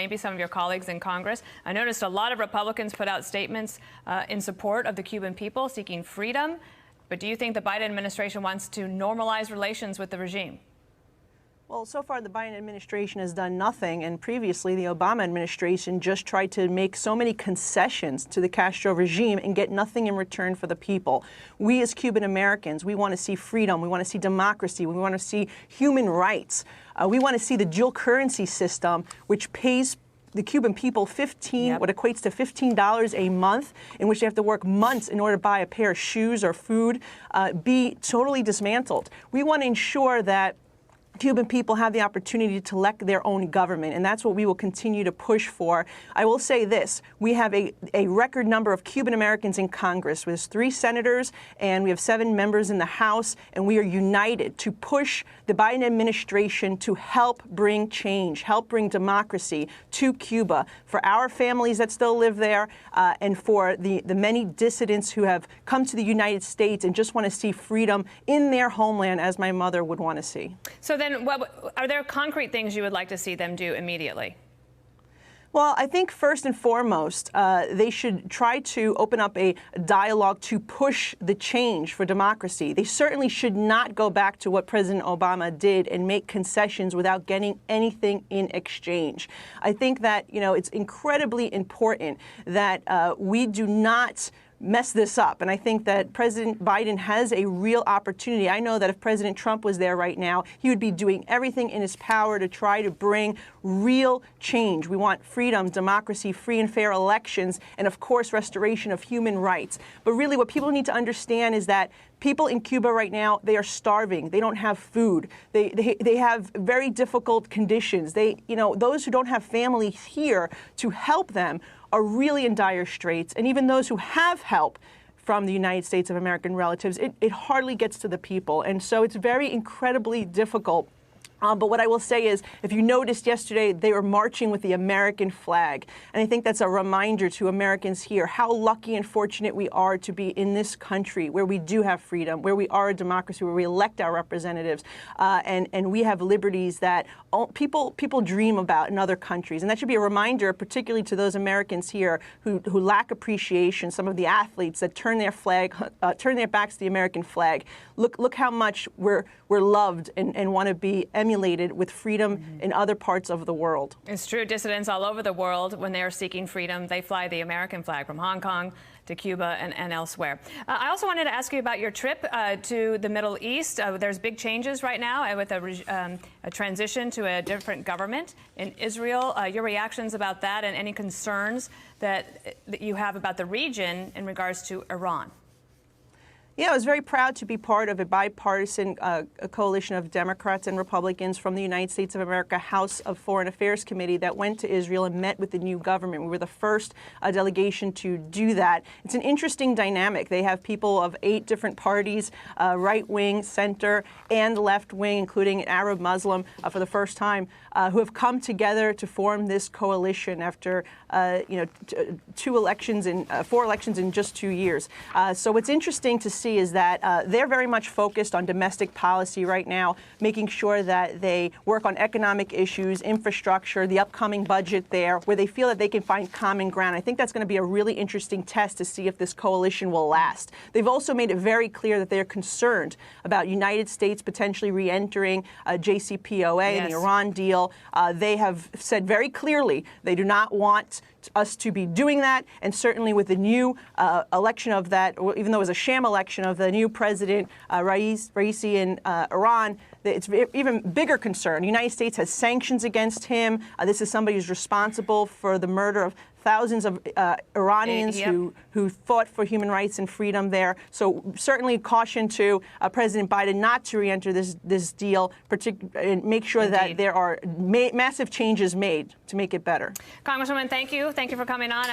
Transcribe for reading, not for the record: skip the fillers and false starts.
maybe some of your colleagues in Congress. I noticed a lot of Republicans put out statements in support of the Cuban people seeking freedom. But do you think the Biden administration wants to normalize relations with the regime? Well, so far the Biden administration has done nothing, and previously the Obama administration just tried to make so many concessions to the Castro regime and get nothing in return for the people. We as Cuban Americans, we want to see freedom, we want to see democracy, we want to see human rights. We want to see the dual currency system, which pays the Cuban people what equates to $15 a month, in which they have to work months in order to buy a pair of shoes or food, be totally dismantled. We want to ensure that Cuban people have the opportunity to elect their own government, and that's what we will continue to push for. I will say this. We have a record number of Cuban Americans in Congress. There's 3 senators, and we have 7 members in the House, and we are united to push the Biden administration to help bring change, help bring democracy to Cuba for our families that still live there, and for the many dissidents who have come to the United States and just want to see freedom in their homeland, as my mother would want to see. So then, are there concrete things you would like to see them do immediately? Well, I think first and foremost, they should try to open up a dialogue to push the change for democracy. They certainly should not go back to what President Obama did and make concessions without getting anything in exchange. I think that, it's incredibly important that we do not mess this up. And I think that President Biden has a real opportunity. I know that if President Trump was there right now, he would be doing everything in his power to try to bring real change. We want freedom, democracy, free and fair elections, and of course, restoration of human rights. But really what people need to understand is that people in Cuba right now, they are starving. They don't have food. They have very difficult conditions. Those who don't have family here to help them are really in dire straits. And even those who have help from the United States of American relatives, it hardly gets to the people. And so it's very incredibly difficult. But what I will say is, if you noticed yesterday, they were marching with the American flag. And I think that's a reminder to Americans here how lucky and fortunate we are to be in this country where we do have freedom, where we are a democracy, where we elect our representatives, and we have liberties that people dream about in other countries. And that should be a reminder, particularly to those Americans here who lack appreciation, some of the athletes that turn their backs to the American flag. Look how much we're loved and want to be emulated with freedom in other parts of the world. It's true. Dissidents all over the world, when they are seeking freedom, they fly the American flag from Hong Kong to Cuba and elsewhere. I also wanted to ask you about your trip to the Middle East. There's big changes right now with a transition to a different government in Israel. Your reactions about that and any concerns that you have about the region in regards to Iran? Yeah, I was very proud to be part of a bipartisan coalition of Democrats and Republicans from the United States of America House of Foreign Affairs Committee that went to Israel and met with the new government. We were the first delegation to do that. It's an interesting dynamic. They have people of 8 different parties, right wing, center, and left wing, including an Arab Muslim for the first time, who have come together to form this coalition after 4 elections in just 2 years. So what's interesting to see is that they're very much focused on domestic policy right now, making sure that they work on economic issues, infrastructure, the upcoming budget there, where they feel that they can find common ground. I think that's going to be a really interesting test to see if this coalition will last. They've also made it very clear that they're concerned about United States potentially re-entering JCPOA and the Iran deal. They have said very clearly they do not want us to be doing that, and certainly with the new election of that, or even though it was a sham election of the new president, Raisi in Iran, it's an even bigger concern. The United States has sanctions against him. This is somebody who's responsible for the murder of thousands of Iranians who fought for human rights and freedom there. So certainly caution to President Biden not to re-enter this deal, and make sure that there are massive changes made to make it better. Congresswoman, thank you. Thank you for coming on.